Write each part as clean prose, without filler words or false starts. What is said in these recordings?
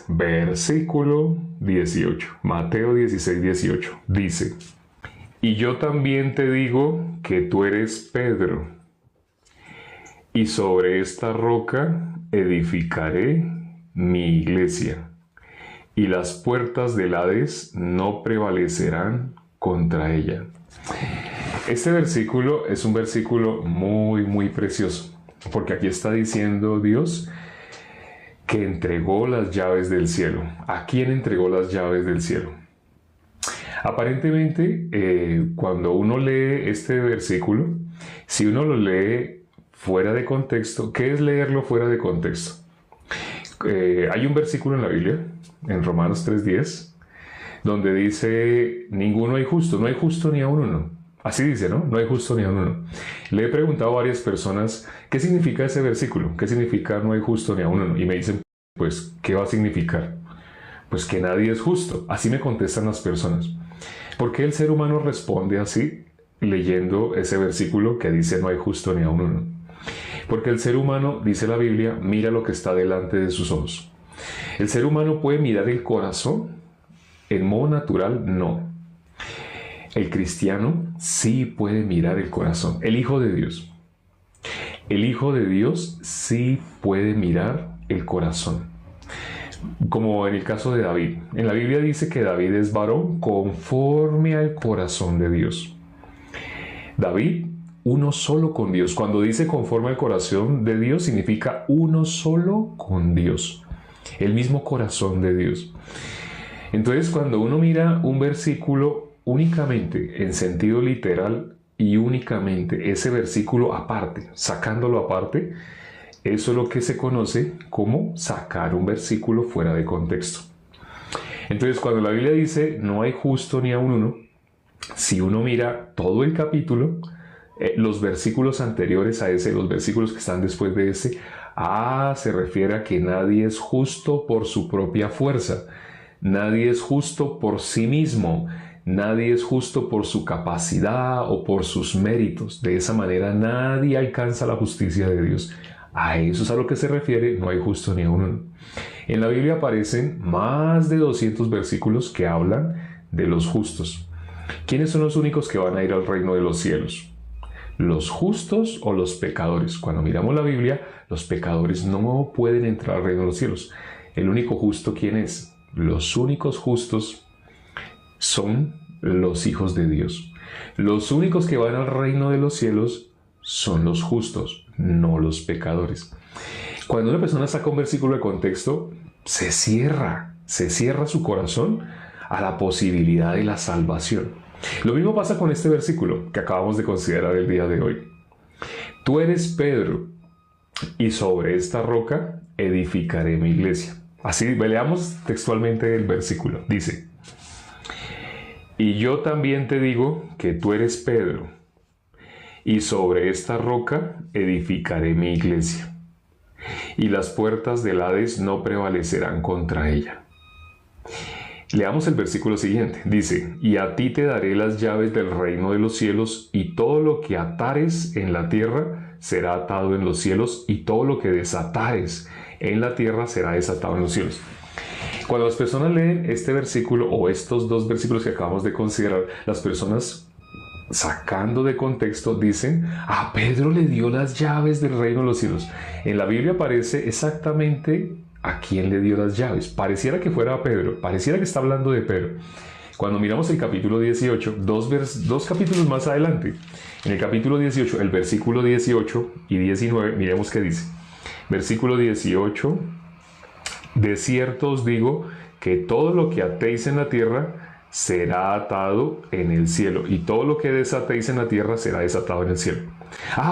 Versículo 18, Mateo 16, 18, dice: y yo también te digo que tú eres Pedro, y sobre esta roca edificaré mi iglesia, y las puertas del Hades no prevalecerán contra ella. Este versículo es un versículo muy precioso, porque aquí está diciendo Dios que entregó las llaves del cielo. ¿A quién entregó las llaves del cielo? Aparentemente, cuando uno lee este versículo, si uno lo lee fuera de contexto, ¿qué es leerlo fuera de contexto? Hay un versículo en la Biblia, en Romanos 3:10, donde dice: ninguno hay justo, no hay justo ni a uno. Así dice, ¿no? No hay justo ni a uno. Le he preguntado a varias personas qué significa ese versículo, qué significa no hay justo ni a uno, y me dicen, pues, ¿qué va a significar? Pues que nadie es justo. Así me contestan las personas. ¿Por qué el ser humano responde así leyendo ese versículo que dice no hay justo ni a uno? Porque el ser humano, dice la Biblia, mira lo que está delante de sus ojos. ¿El ser humano puede mirar el corazón? En modo natural, no. El cristiano sí puede mirar el corazón. El Hijo de Dios. El Hijo de Dios sí puede mirar el corazón. Como en el caso de David. En la Biblia dice que David es varón conforme al corazón de Dios. David, uno solo con Dios. Cuando dice conforme al corazón de Dios, significa uno solo con Dios. El mismo corazón de Dios. Entonces, cuando uno mira un versículo únicamente en sentido literal y únicamente ese versículo aparte, sacándolo aparte, eso es lo que se conoce como sacar un versículo fuera de contexto. Entonces, cuando la Biblia dice no hay justo ni a uno, si uno mira todo el capítulo, los versículos anteriores a ese, los versículos que están después de ese, se refiere a que nadie es justo por su propia fuerza, nadie es justo por sí mismo, nadie es justo por su capacidad o por sus méritos. De esa manera nadie alcanza la justicia de Dios. A eso es a lo que se refiere, no hay justo ni uno. En la Biblia aparecen más de 200 versículos que hablan de los justos. ¿Quiénes son los únicos que van a ir al reino de los cielos? ¿Los justos o los pecadores? Cuando miramos la Biblia, los pecadores no pueden entrar al reino de los cielos. El único justo, ¿quién es? Los únicos justos son los hijos de Dios. Los únicos que van al reino de los cielos son los justos, no los pecadores. Cuando una persona saca un versículo de contexto, se cierra su corazón a la posibilidad de la salvación. Lo mismo pasa con este versículo que acabamos de considerar el día de hoy. Tú eres Pedro, y sobre esta roca edificaré mi iglesia. Así, leamos textualmente el versículo. Dice: y yo también te digo que tú eres Pedro, y sobre esta roca edificaré mi iglesia, y las puertas del Hades no prevalecerán contra ella. Leamos el versículo siguiente. Dice: y a ti te daré las llaves del reino de los cielos, y todo lo que atares en la tierra será atado en los cielos, y todo lo que desatares en la tierra será desatado en los cielos. Cuando las personas leen este versículo o estos dos versículos que acabamos de considerar, las personas, sacando de contexto, dicen: a Pedro le dio las llaves del reino de los cielos. En la Biblia aparece exactamente a quién le dio las llaves. Pareciera que fuera a Pedro, pareciera que está hablando de Pedro. Cuando miramos el capítulo 18, dos capítulos más adelante, en el capítulo 18, el versículo 18 y 19, miremos qué dice. Versículo 18: de cierto os digo que todo lo que atéis en la tierra será atado en el cielo, y todo lo que desatéis en la tierra será desatado en el cielo.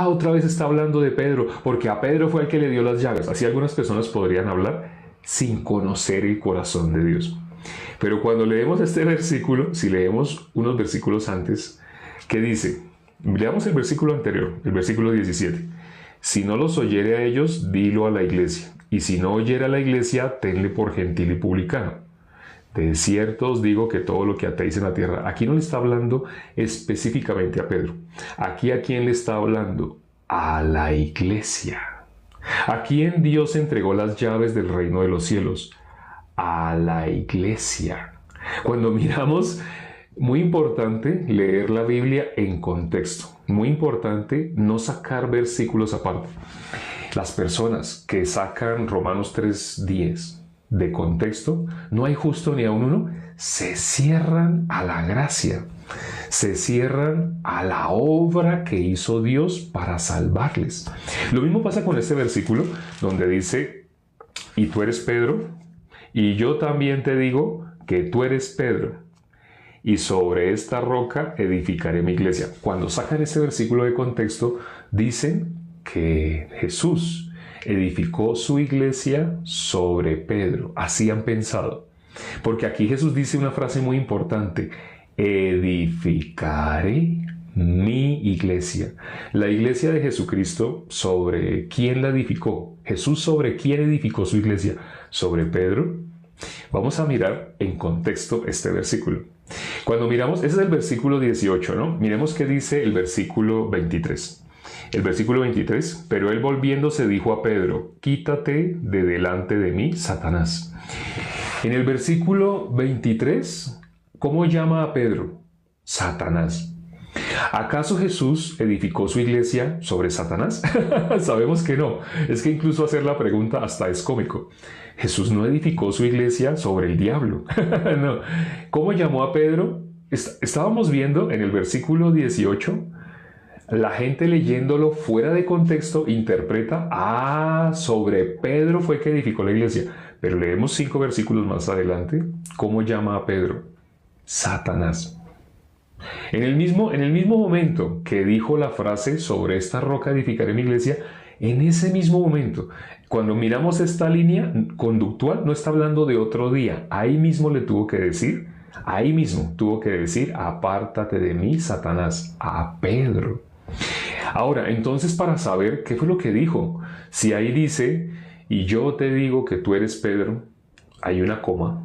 Otra vez está hablando de Pedro, porque a Pedro fue el que le dio las llaves. Así algunas personas podrían hablar sin conocer el corazón de Dios. Pero cuando leemos este versículo, si leemos unos versículos antes, ¿qué dice? Leamos el versículo anterior, el versículo 17. Si no los oyere a ellos, dilo a la iglesia. Y si no oyere a la iglesia, tenle por gentil y publicano. De cierto os digo que todo lo que atéis en la tierra. Aquí no le está hablando específicamente a Pedro. Aquí, ¿a quién le está hablando? A la iglesia. ¿A quién Dios entregó las llaves del reino de los cielos? a la iglesia. Cuando miramos, muy importante leer la Biblia en contexto. Muy importante no sacar versículos aparte. Las personas que sacan Romanos 3:10 de contexto, no hay justo ni aun uno, se cierran a la gracia, se cierran a la obra que hizo Dios para salvarles. Lo mismo pasa con este versículo donde dice, y tú eres Pedro, y yo también te digo que tú eres Pedro, y sobre esta roca edificaré mi iglesia. Cuando sacan ese versículo de contexto, dicen que Jesús edificó su iglesia sobre Pedro. Así han pensado. Porque aquí Jesús dice una frase muy importante: edificaré mi iglesia. La iglesia de Jesucristo, ¿sobre quién la edificó? Jesús, ¿sobre quién edificó su iglesia? ¿Sobre Pedro? Vamos a mirar en contexto este versículo. Cuando miramos, ese es el versículo 18, ¿no? Miremos qué dice el versículo 23. El versículo 23, pero él volviéndose dijo a Pedro, quítate de delante de mí, Satanás. En el versículo 23, ¿cómo llama a Pedro? Satanás. ¿Acaso Jesús edificó su iglesia sobre Satanás? Sabemos que no. Es que incluso hacer la pregunta hasta es cómico. Jesús no edificó su iglesia sobre el diablo. No. ¿Cómo llamó a Pedro? Estábamos viendo en el versículo 18, la gente leyéndolo fuera de contexto interpreta, sobre Pedro fue que edificó la iglesia. Pero leemos 5 versículos más adelante, ¿cómo llama a Pedro? Satanás. En el mismo momento que dijo la frase, sobre esta roca edificaré mi iglesia, en ese mismo momento, cuando miramos esta línea conductual, no está hablando de otro día. Ahí mismo le tuvo que decir, apártate de mí, Satanás, a Pedro. Ahora, entonces, para saber qué fue lo que dijo, si ahí dice, y yo te digo que tú eres Pedro, hay una coma,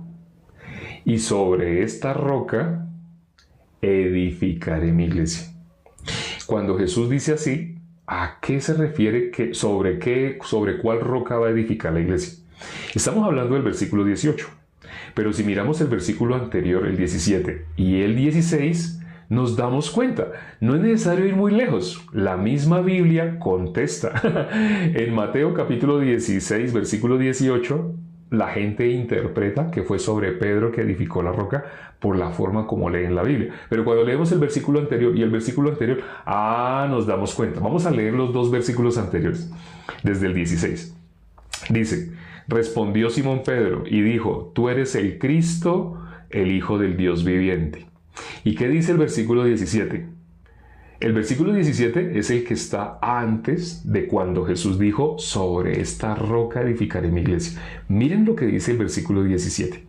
y sobre esta roca edificaré mi iglesia. Cuando Jesús dice así, ¿a qué se refiere? ¿Sobre cuál roca va a edificar la iglesia? Estamos hablando del versículo 18, pero si miramos el versículo anterior, el 17 y el 16, nos damos cuenta, no es necesario ir muy lejos. La misma Biblia contesta. En Mateo capítulo 16, versículo 18, la gente interpreta que fue sobre Pedro que edificó la roca por la forma como leen la Biblia. Pero cuando leemos el versículo anterior y el versículo anterior, nos damos cuenta. Vamos a leer los 2 versículos anteriores, desde el 16. Dice, respondió Simón Pedro y dijo, tú eres el Cristo, el Hijo del Dios viviente. ¿Y qué dice el versículo 17? El versículo 17 es el que está antes de cuando Jesús dijo, sobre esta roca edificaré mi iglesia. Miren lo que dice el versículo 17.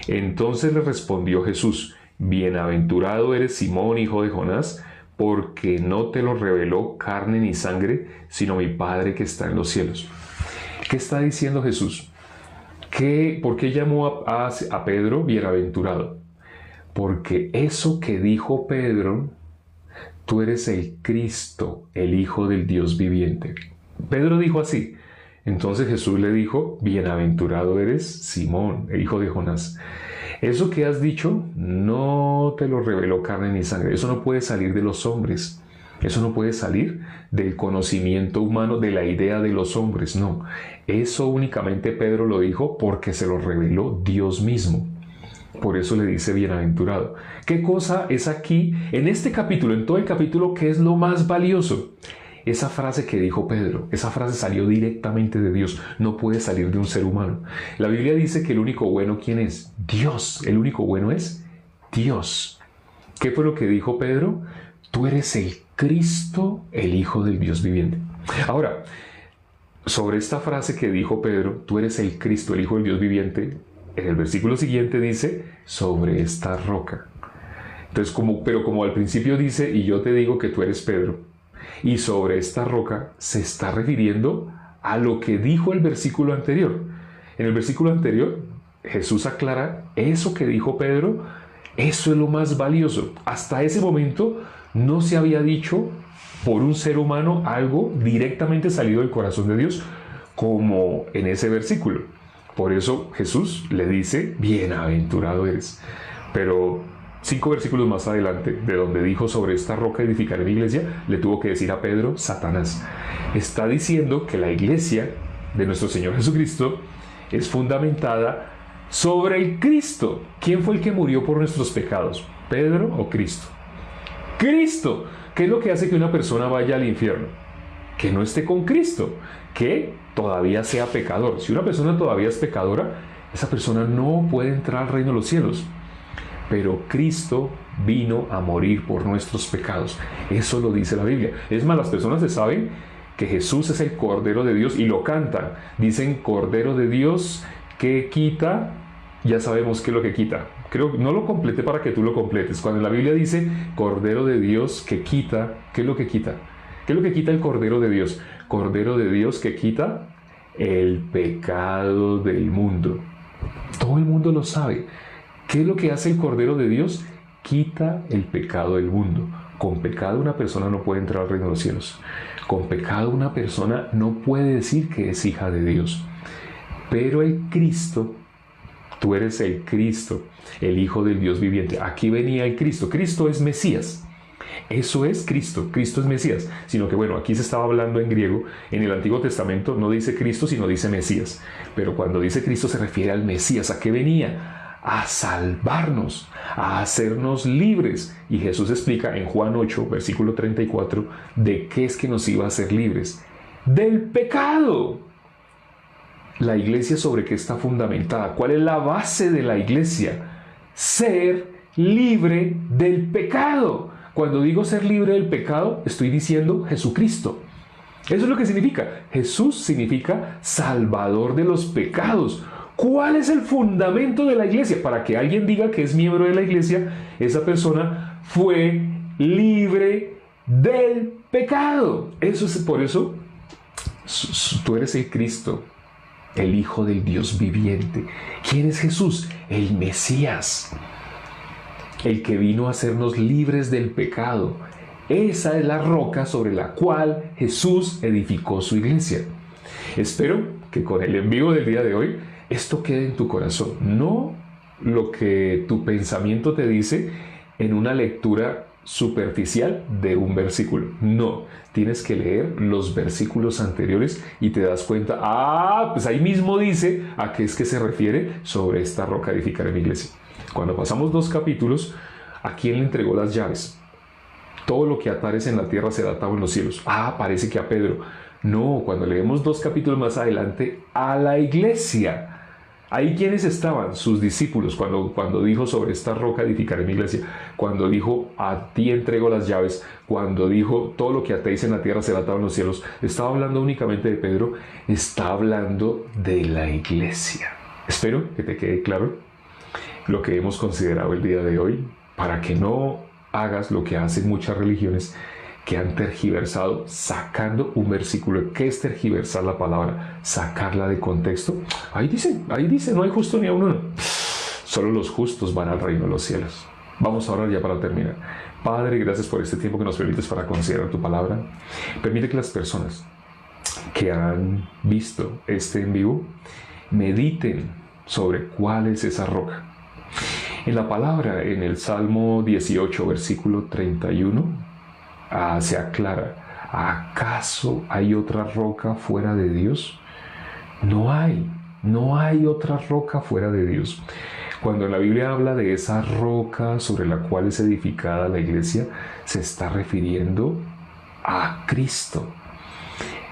Entonces le respondió Jesús, bienaventurado eres Simón, hijo de Jonás, porque no te lo reveló carne ni sangre, sino mi Padre que está en los cielos. ¿Qué está diciendo Jesús? ¿Por qué llamó a Pedro bienaventurado? Porque eso que dijo Pedro, tú eres el Cristo, el Hijo del Dios viviente. Pedro dijo así. Entonces Jesús le dijo, bienaventurado eres Simón, el hijo de Jonás. Eso que has dicho no te lo reveló carne ni sangre. Eso no puede salir de los hombres. Eso no puede salir del conocimiento humano, de la idea de los hombres. No, eso únicamente Pedro lo dijo porque se lo reveló Dios mismo. Por eso le dice bienaventurado. ¿Qué cosa es aquí, en este capítulo, en todo el capítulo, qué es lo más valioso? Esa frase que dijo Pedro, esa frase salió directamente de Dios, no puede salir de un ser humano. La Biblia dice que el único bueno, ¿quién es? Dios. El único bueno es Dios. ¿Qué fue lo que dijo Pedro? Tú eres el Cristo, el Hijo del Dios viviente. Ahora, sobre esta frase que dijo Pedro, tú eres el Cristo, el Hijo del Dios viviente, en el versículo siguiente dice, sobre esta roca. Entonces, como al principio dice, y yo te digo que tú eres Pedro, y sobre esta roca se está refiriendo a lo que dijo el versículo anterior. En el versículo anterior, Jesús aclara, eso que dijo Pedro, eso es lo más valioso. Hasta ese momento no se había dicho por un ser humano algo directamente salido del corazón de Dios, como en ese versículo. Por eso Jesús le dice, bienaventurado eres. Pero 5 versículos más adelante, de donde dijo sobre esta roca edificaré mi iglesia, le tuvo que decir a Pedro, Satanás. Está diciendo que la iglesia de nuestro Señor Jesucristo es fundamentada sobre el Cristo. ¿Quién fue el que murió por nuestros pecados? ¿Pedro o Cristo? Cristo. ¿Qué es lo que hace que una persona vaya al infierno? Que no esté con Cristo, que todavía sea pecador. Si una persona todavía es pecadora, esa persona no puede entrar al reino de los cielos. Pero Cristo vino a morir por nuestros pecados. Eso lo dice la Biblia. Es más, las personas se saben que Jesús es el Cordero de Dios y lo cantan. Dicen Cordero de Dios que quita, ya sabemos qué es lo que quita. Creo que no lo completé para que tú lo completes. Cuando la Biblia dice Cordero de Dios que quita, ¿qué es lo que quita? ¿Qué es lo que quita el Cordero de Dios? Cordero de Dios que quita el pecado del mundo. Todo el mundo lo sabe. ¿Qué es lo que hace el Cordero de Dios? Quita el pecado del mundo. Con pecado una persona no puede entrar al reino de los cielos. Con pecado una persona no puede decir que es hija de Dios. Pero el Cristo, tú eres el Cristo, el Hijo del Dios viviente. Aquí venía el Cristo. Cristo es Mesías. Eso es Cristo. Cristo es Mesías. Sino que bueno, aquí se estaba hablando en griego. En el Antiguo Testamento no dice Cristo, sino dice Mesías. Pero cuando dice Cristo se refiere al Mesías. ¿A qué venía? A salvarnos, a hacernos libres. Y Jesús explica en Juan 8, versículo 34, de qué es que nos iba a hacer libres. Del pecado. La iglesia, ¿sobre qué está fundamentada? ¿Cuál es la base de la iglesia? Ser libre del pecado. Cuando digo ser libre del pecado, estoy diciendo Jesucristo. Eso es lo que significa. Jesús significa salvador de los pecados. ¿Cuál es el fundamento de la iglesia? Para que alguien diga que es miembro de la iglesia, esa persona fue libre del pecado. Eso es por eso tú eres el Cristo, el Hijo del Dios viviente. ¿Quién es Jesús? El Mesías, el que vino a hacernos libres del pecado. Esa es la roca sobre la cual Jesús edificó su iglesia. Espero que con el envío del día de hoy esto quede en tu corazón, no lo que tu pensamiento te dice en una lectura superficial de un versículo. No, tienes que leer los versículos anteriores y te das cuenta, pues ahí mismo dice a qué es que se refiere sobre esta roca edificaré mi iglesia. Cuando pasamos 2 capítulos, ¿a quién le entregó las llaves? Todo lo que atares en la tierra será atado en los cielos. Parece que a Pedro. No, cuando leemos 2 capítulos más adelante, a la iglesia. Ahí quienes estaban, sus discípulos, cuando dijo sobre esta roca edificaré mi iglesia, cuando dijo a ti entrego las llaves, cuando dijo todo lo que atéis en la tierra será atado en los cielos, ¿estaba hablando únicamente de Pedro? Está hablando de la iglesia. Espero que te quede claro lo que hemos considerado el día de hoy, para que no hagas lo que hacen muchas religiones, que han tergiversado sacando un versículo. ¿Qué es tergiversar la palabra? Sacarla de contexto. Ahí dice, no hay justo ni a uno. Solo los justos van al reino de los cielos. Vamos a orar ya para terminar. Padre, gracias por este tiempo que nos permites para considerar tu palabra. Permite que las personas que han visto este en vivo mediten sobre cuál es esa roca. En la palabra, en el Salmo 18, versículo 31, se aclara, ¿acaso hay otra roca fuera de Dios? No hay otra roca fuera de Dios. Cuando la Biblia habla de esa roca sobre la cual es edificada la iglesia, se está refiriendo a Cristo.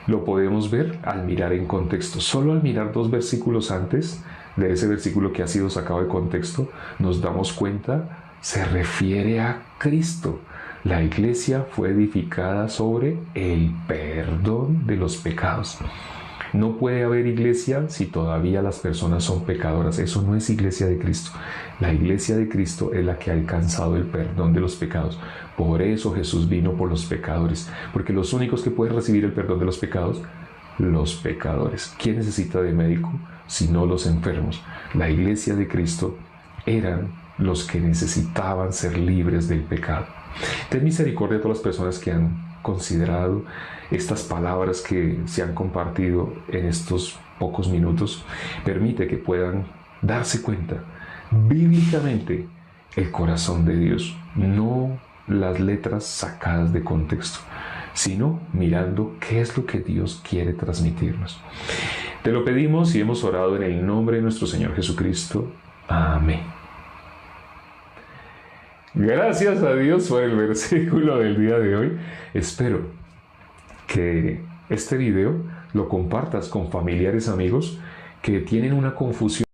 Lo podemos ver al mirar en contexto. Solo al mirar 2 versículos antes de ese versículo que ha sido sacado de contexto, nos damos cuenta, se refiere a Cristo. La iglesia fue edificada sobre el perdón de los pecados. No puede haber iglesia si todavía las personas son pecadoras. Eso no es iglesia de Cristo. La iglesia de Cristo es la que ha alcanzado el perdón de los pecados. Por eso Jesús vino por los pecadores. Porque los únicos que pueden recibir el perdón de los pecados, los pecadores. ¿Quién necesita de médico? Sino los enfermos. La iglesia de Cristo eran los que necesitaban ser libres del pecado. Ten misericordia a todas las personas que han considerado estas palabras que se han compartido en estos pocos minutos, permite que puedan darse cuenta bíblicamente el corazón de Dios, no las letras sacadas de contexto, sino mirando qué es lo que Dios quiere transmitirnos. Te lo pedimos y hemos orado en el nombre de nuestro Señor Jesucristo. Amén. Gracias a Dios por el versículo del día de hoy. Espero que este video lo compartas con familiares, amigos que tienen una confusión